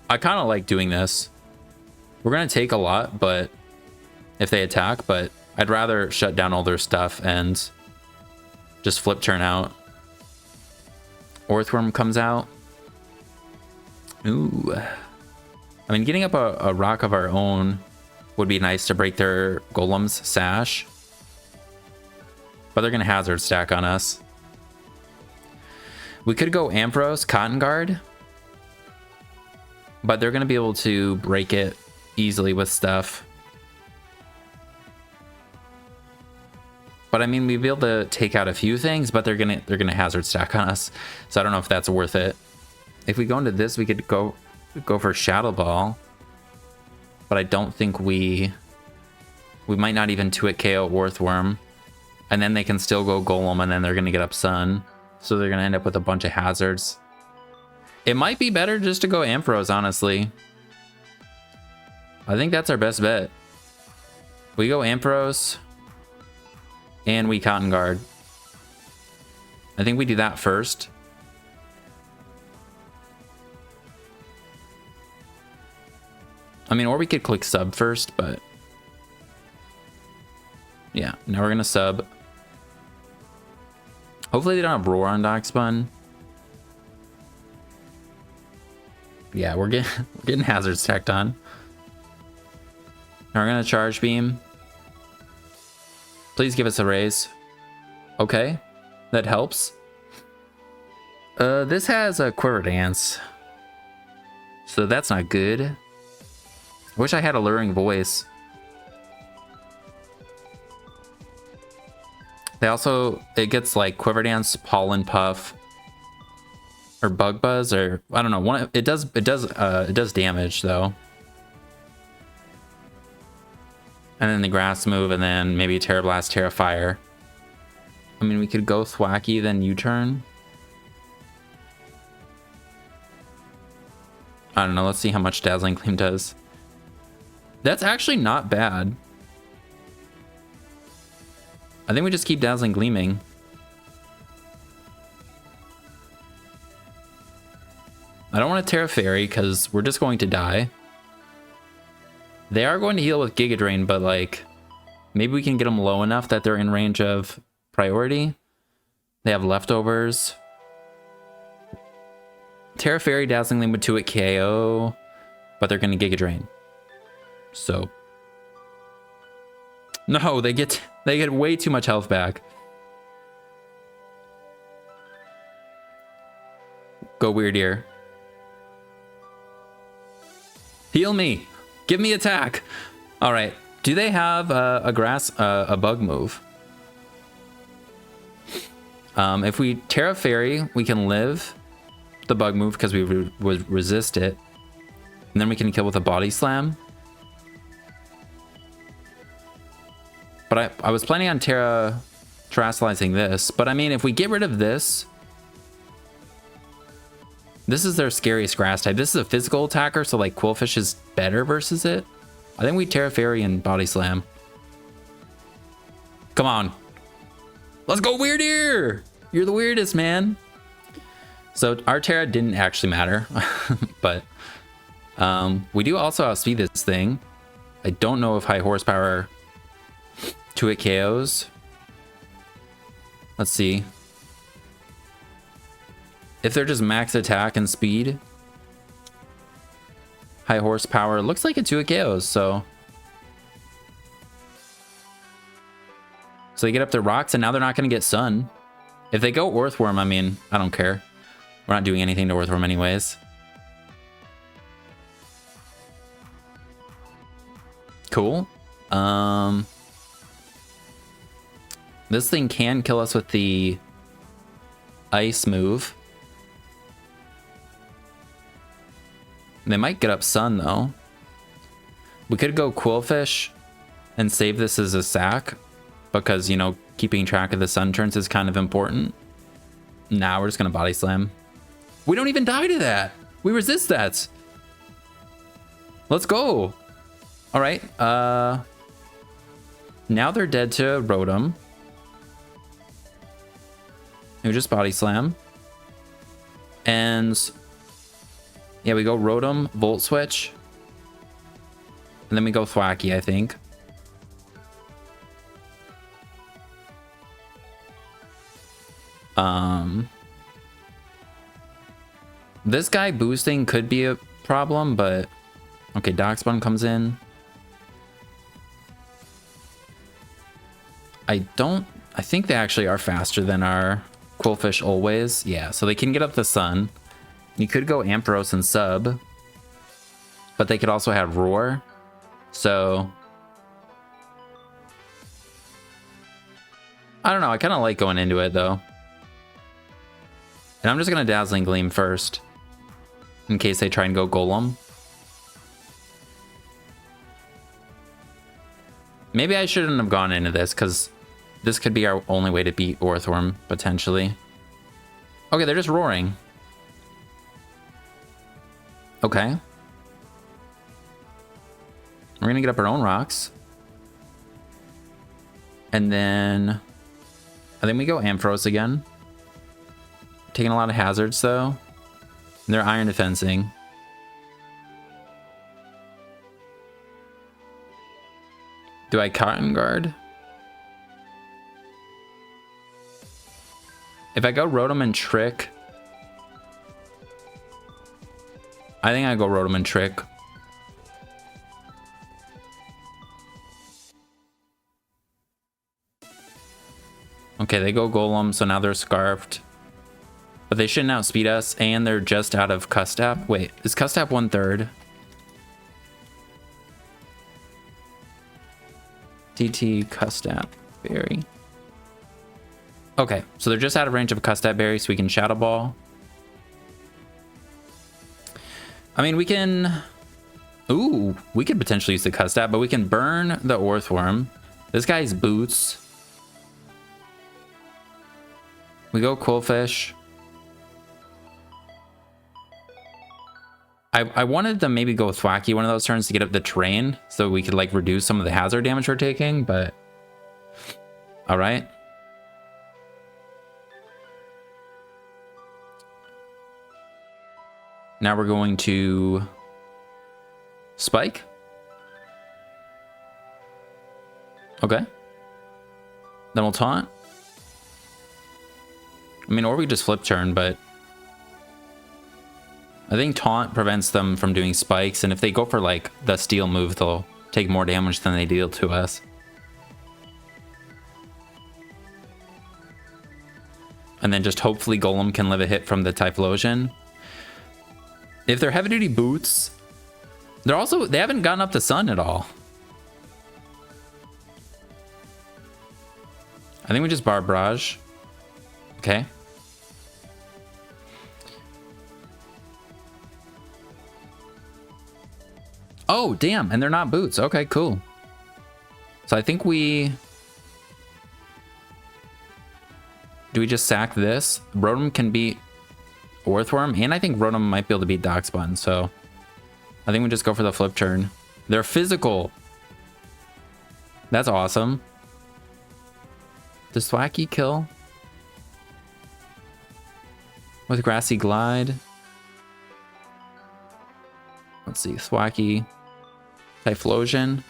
kind of like doing this. We're gonna take a lot, but if they attack, but I'd rather shut down all their stuff and just flip turn out. Orthworm comes out. Ooh. I mean, getting up a rock of our own would be nice to break their Golem's Sash. But they're going to hazard stack on us. We could go Ampharos, Cotton Guard. But they're going to be able to break it easily with stuff. But I mean, we'd be able to take out a few things, but they're gonna hazard stack on us. So I don't know if that's worth it. If we go into this, we could go for Shadow Ball. But I don't think we might not even 2-hit KO Orthworm. And then they can still go Golem, and then they're gonna get up Sun. So they're gonna end up with a bunch of hazards. It might be better just to go Ampharos, honestly. I think that's our best bet. We go Ampharos. And we Cotton Guard. I think we do that first. I mean, or we could click sub first, but... yeah, now we're gonna sub. Hopefully they don't have Roar on Doxbun. Yeah, we're getting hazard stacked on. We're gonna charge beam. Please give us a raise. Okay, that helps. This has a quiver dance, so that's not good. Wish I had alluring voice. They also, it gets like quiver dance, pollen puff, or bug buzz, or I don't know. It does damage though. And then the grass move, and then maybe Terra Blast, Terra Fire. I mean, we could go Thwacky, then U-turn. I don't know. Let's see how much Dazzling Gleam does. That's actually not bad. I think we just keep Dazzling Gleaming. I don't want to Terra Fairy because we're just going to die. They are going to heal with Giga Drain, but like, maybe we can get them low enough that they're in range of priority. They have leftovers. Terra Fairy, Dazzling Gleam with 2-hit KO, but they're going to Giga Drain. So, no, they get way too much health back. Go Weird Ear. Heal me. Give me attack. All right. Do they have a bug move? If we Terra Fairy, we can live the bug move because we would resist it, and then we can kill with a Body Slam. But I was planning on terrestrializing this. But I mean, if we get rid of this, this is their scariest grass type. This is a physical attacker, so like Quillfish is better versus it. I think we Terra Fairy and Body Slam. Come on. Let's go Weird Ear! You're the weirdest, man. So our Terra didn't actually matter. But we do also outspeed this thing. I don't know if high horsepower 2-hit KOs. Let's see. If they're just max attack and speed, high horsepower, looks like a 2-hit KOs, so they get up their rocks, and now they're not going to get Sun. If they go Earthworm, I mean, I don't care. We're not doing anything to Earthworm anyways. Cool. This thing can kill us with the ice move. They might get up Sun though. We could go Quillfish and save this as a sack because, you know, keeping track of the Sun turns is kind of important. Now we're just gonna Body Slam. We don't even die to that. We resist that. Let's go. All right. Now they're dead to Rotom. We just Body Slam. And yeah, we go Rotom, Volt Switch. And then we go Thwacky, I think. This guy boosting could be a problem, but okay, Darkspawn comes in. I think they actually are faster than our Quillfish always. Yeah, so they can get up the Sun. You could go Ampharos and sub, but they could also have Roar. So I don't know. I kind of like going into it though. And I'm just going to Dazzling Gleam first in case they try and go Golem. Maybe I shouldn't have gone into this because this could be our only way to beat Earthworm potentially. Okay, they're just roaring. Okay. We're going to get up our own rocks. And then I think we go Ampharos again. Taking a lot of hazards though. They're Iron Defensing. Do I Cotton Guard? If I go Rotom and Trick, I think I go Rotom and Trick. Okay, they go Golem, so now they're Scarfed. But they shouldn't outspeed us, and they're just out of Custap. Wait, is Custap 1/3? TT Custap Berry. Okay, so they're just out of range of a Custap Berry, so we can Shadow Ball. I mean, we can... Ooh, we could potentially use the Custap, but we can burn the Orthworm. This guy's Boots. We go Quillfish. I wanted to maybe go Thwacky one of those turns to get up the terrain so we could like reduce some of the hazard damage we're taking, but all right. Now we're going to Spike. Okay. Then we'll Taunt. I mean, or we just Flip Turn, but I think Taunt prevents them from doing spikes, and if they go for like the Steel move, they'll take more damage than they deal to us. And then just hopefully Golem can live a hit from the Typhlosion. If they're heavy duty boots, they haven't gotten up the sun at all. I think we just Barrage. Okay. Oh, damn, and they're not boots. Okay, cool. So I think we... Do we just sack this? Rotom can beat Orthworm, and I think Rotom might be able to beat Darkspawn, so... I think we just go for the Flip Turn. They're physical. That's awesome. Does Thwacky kill? With Grassy Glide? Let's see, Thwacky. Typhlosion.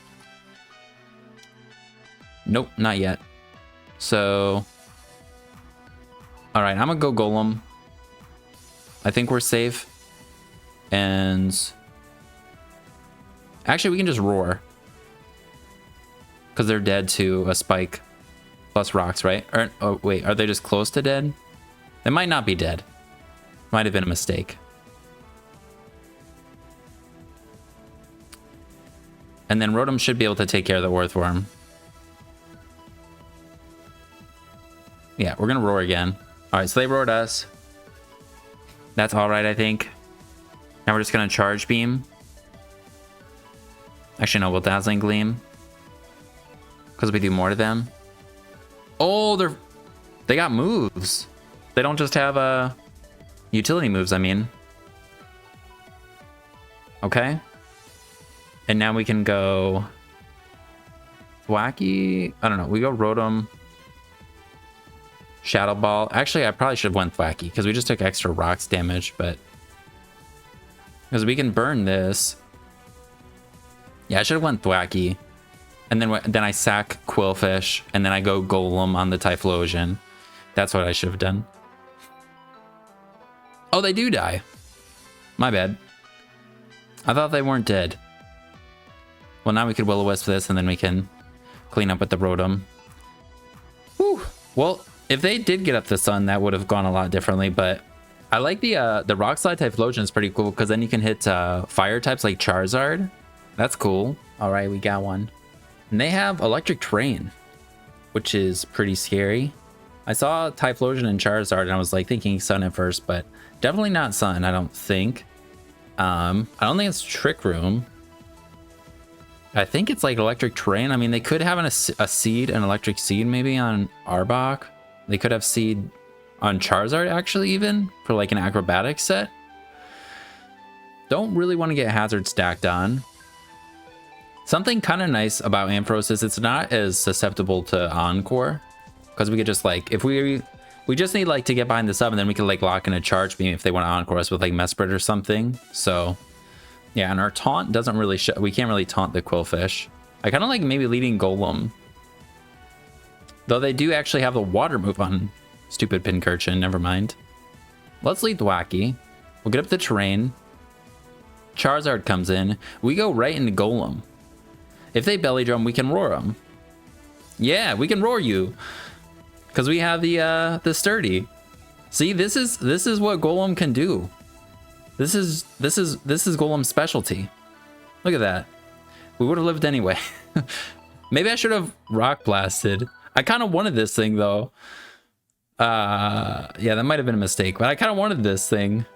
Nope, not yet. So... Alright, I'm gonna go Golem. I think we're safe. And... Actually, we can just Roar. Because they're dead to a Spike. Plus Rocks, right? Or, oh, wait, are they just close to dead? They might not be dead. Might have been a mistake. And then Rotom should be able to take care of the Orthworm. Yeah, we're gonna Roar again. Alright, so they roared us. That's alright, I think. Now we're just gonna Charge Beam. Actually, no, we'll Dazzling Gleam. Because we do more to them. Oh, they got moves. They don't just have utility moves, I mean. Okay. And now we can go Thwacky. I don't know. We go Rotom. Shadow Ball. Actually, I probably should have went Thwacky because we just took extra rocks damage, but because we can burn this. Yeah, I should have went Thwacky. And then I sack Quillfish, and then I go Golem on the Typhlosion. That's what I should have done. Oh, they do die. My bad. I thought they weren't dead. Well, now we could Will-O-Wisp this, and then we can clean up with the Rotom. Whew. Well, if they did get up the sun, that would have gone a lot differently, but I like the Rock Slide Typhlosion is pretty cool, because then you can hit fire types like Charizard. That's cool. All right, we got one. And they have Electric Terrain, which is pretty scary. I saw Typhlosion and Charizard, and I was like thinking Sun at first, but definitely not Sun, I don't think. I don't think it's Trick Room. I think it's like Electric Terrain. I mean, they could have a Seed, an Electric Seed maybe on Arbok. They could have Seed on Charizard actually even for like an Acrobatics set. Don't really want to get Hazard stacked on. Something kind of nice about Ampharos is it's not as susceptible to Encore, because we could just like, if we just need like to get behind the sub, and then we could like lock in a Charge Beam if they want to Encore us with like Mesprit or something. So yeah, and our taunt doesn't really we can't really taunt the Quillfish. I kind of like maybe leading Golem, though they do actually have the water move on stupid Pincurchin. Never mind. Let's lead Thwacky. We'll get up the terrain. Charizard comes in. We go right into Golem. If they Belly Drum, we can Roar them. Yeah, we can Roar you. because we have the sturdy. See, this is what Golem can do. This is Golem's specialty. Look at that. We would have lived anyway. Maybe I should have rock blasted. I kind of wanted this thing though. Yeah, that might have been a mistake, but I kind of wanted this thing.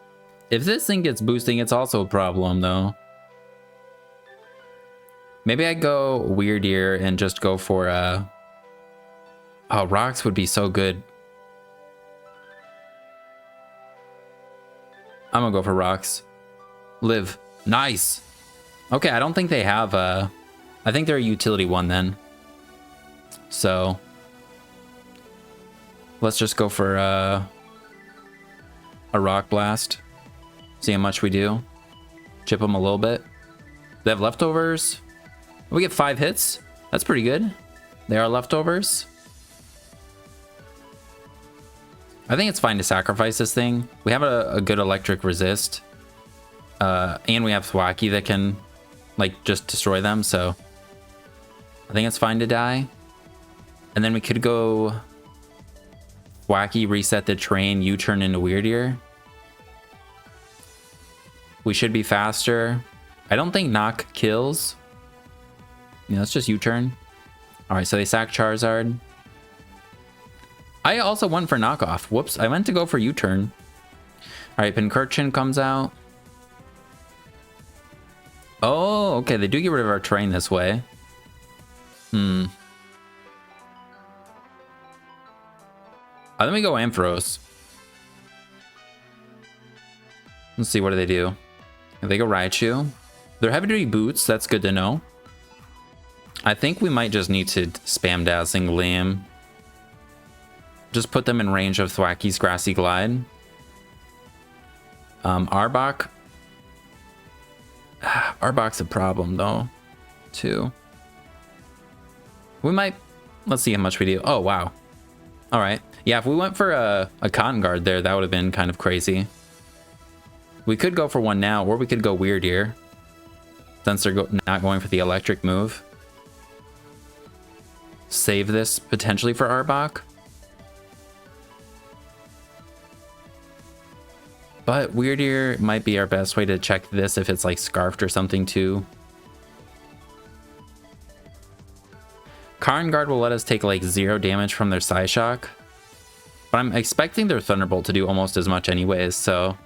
If this thing gets boosting, it's also a problem though. Maybe I go Weird Ear and just go for oh, rocks would be so good. I'm gonna go for rocks. Live. Nice. Okay, I don't think they have I think they're a utility one then. So let's just go for a rock blast. See how much we do. Chip them a little bit. They have leftovers. We get 5 hits. That's pretty good. They are leftovers. I think it's fine to sacrifice this thing. We have a good electric resist. And we have Thwacky that can like just destroy them, so I think it's fine to die. And then we could go Thwacky, reset the train, U-turn into Weird Ear. We should be faster. I don't think knock kills. Yeah, let's just U-turn. All right, so they sack Charizard. I also went for knockoff. Whoops, I meant to go for U-turn. All right, Pincurchin comes out. Oh, okay, they do get rid of our terrain this way. I think we go Ampharos. Let's see, what do they do? If they go Raichu. They're heavy duty boots, that's good to know. I think we might just need to spam Dazzling Gleam. Just put them in range of Thwacky's Grassy Glide. Arbok. Arbok's a problem though, too. We might, let's see how much we do. Oh, wow. All right. Yeah, if we went for a Cotton Guard there, that would have been kind of crazy. We could go for one now, or we could go Weird Ear, since they're not going for the electric move. Save this potentially for Arbok. But Weird Ear might be our best way to check this if it's like Scarfed or something too. Cotton Guard will let us take like 0 damage from their Psyshock. But I'm expecting their Thunderbolt to do almost as much anyways, so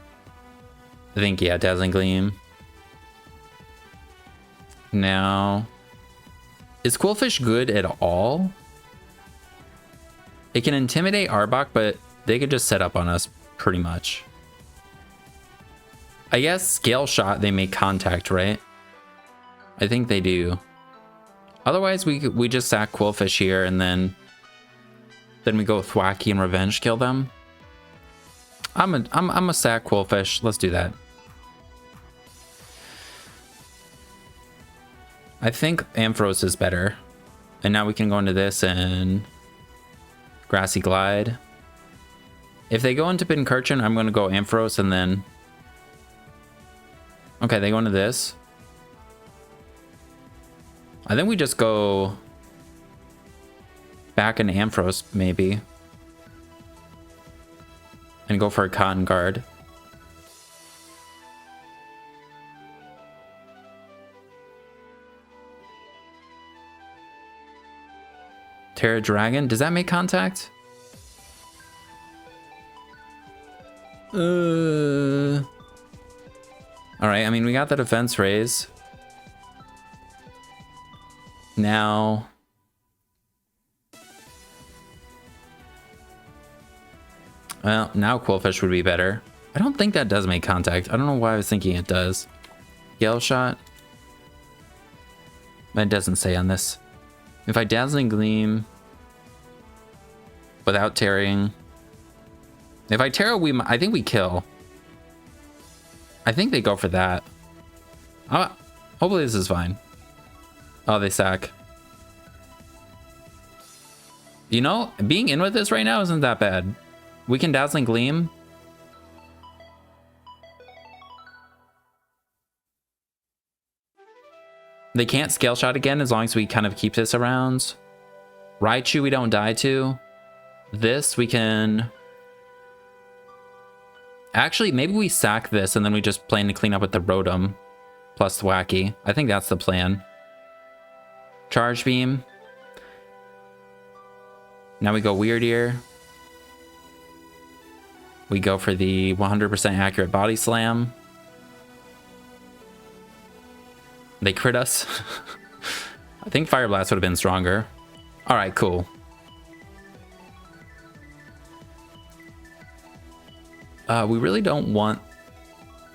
I think, yeah, Dazzling Gleam. Now, is Quillfish good at all? It can intimidate Arbok, but they could just set up on us pretty much. I guess Scale Shot, they make contact, right? I think they do. Otherwise, we just sack Quillfish here, and then we go Thwacky and Revenge kill them. I'm a sack Quillfish. Let's do that. I think Ampharos is better. And now we can go into this and Grassy Glide. If they go into Pincurchin, I'm going to go Ampharos and then... Okay, they go into this. I think we just go back into Ampharos, maybe. And go for a Cotton Guard. Terra Dragon, does that make contact? Alright, I mean, we got the defense raise. Now... Well, now Quillfish would be better. I don't think that does make contact. I don't know why I was thinking it does. Yell Shot? It doesn't say on this. If I Dazzling Gleam... without tearing... If I tear, I think we kill. I think they go for that. Hopefully this is fine. Oh, they sack. You know, being in with this right now isn't that bad. We can Dazzling Gleam. They can't Scale Shot again as long as we kind of keep this around. Raichu we don't die to. this we can... Actually, maybe we sack this and then we just plan to clean up with the Rotom plus Thwacky. I think that's the plan. Charge Beam. Now we go Weird Ear. We go for the 100% accurate Body Slam. They crit us. I think Fire Blast would have been stronger. All right, cool. We really don't want...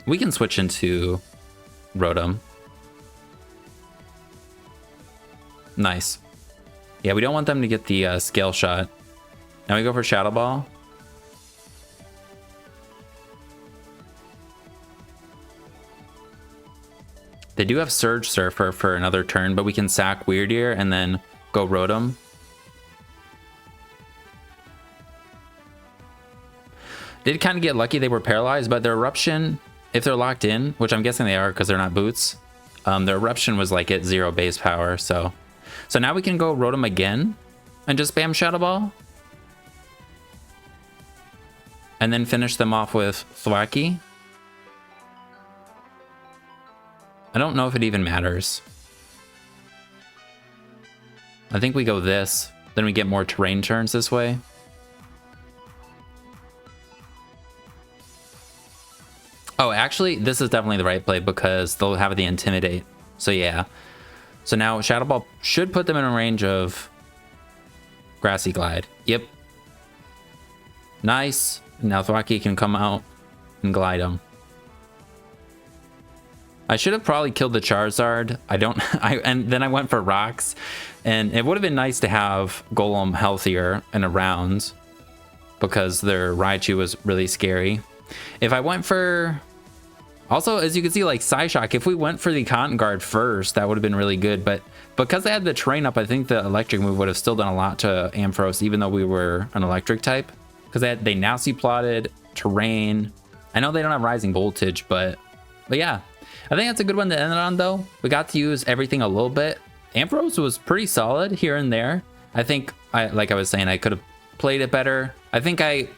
We can switch into Rotom. Nice. Yeah, we don't want them to get the Scale Shot. Now we go for Shadow Ball. They do have Surge Surfer for another turn, but we can sack Weird Ear and then go Rotom. Did kind of get lucky they were paralyzed, but their Eruption, if they're locked in, which I'm guessing they are because they're not boots, their Eruption was like at 0 base power. So now we can go Rotom again and just spam Shadow Ball. And then finish them off with Thwacky. I don't know if it even matters. I think we go this, then we get more terrain turns this way. Oh, actually, this is definitely the right play because they'll have the Intimidate. So yeah. So now Shadow Ball should put them in a range of Grassy Glide. Yep. Nice. Now Thwacky can come out and glide him. I should have probably killed the Charizard. And then I went for rocks, and it would have been nice to have Golem healthier and around because their Raichu was really scary. If I went for... Also, as you can see, like Psyshock, if we went for the Cotton Guard first, that would have been really good. But because they had the terrain up, I think the electric move would have still done a lot to Ampharos, even though we were an electric type. Because they Nasty plotted terrain. I know they don't have Rising Voltage, but yeah. I think that's a good one to end it on, though. We got to use everything a little bit. Ampharos was pretty solid here and there. I think, like I was saying, I could have played it better. I think I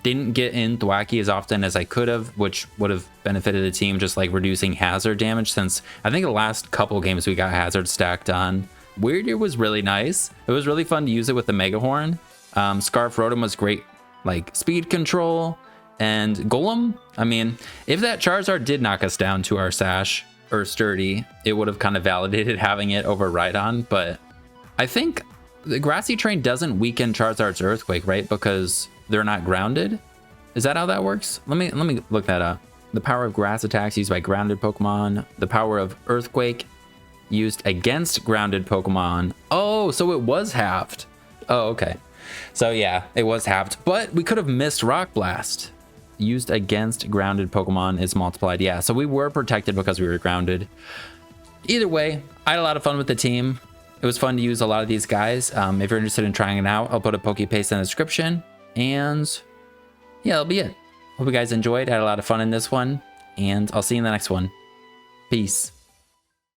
didn't get in Thwacky as often as I could have, which would have benefited the team, just like reducing hazard damage, since I think the last couple games we got hazard stacked on. Weird Ear was really nice. It was really fun to use it with the Mega Horn. Scarf Rotom was great, like speed control. And Golem, I mean, if that Charizard did knock us down to our Sash or Sturdy, it would have kind of validated having it over Rhydon. But I think the Grassy Terrain doesn't weaken Charizard's Earthquake, right? Because they're not grounded. Is that how that works? Let me look that up. The power of grass attacks used by grounded Pokemon. The power of Earthquake used against grounded Pokemon. Oh, so it was halved. Oh, okay. So yeah, it was halved, but we could have missed Rock Blast. Used against grounded Pokemon is multiplied. Yeah, so we were protected because we were grounded. Either way, I had a lot of fun with the team. It was fun to use a lot of these guys. If you're interested in trying it out, I'll put a Pokepaste in the description. And yeah, that'll be it. Hope you guys enjoyed. I had a lot of fun in this one, and I'll see you in the next one. Peace.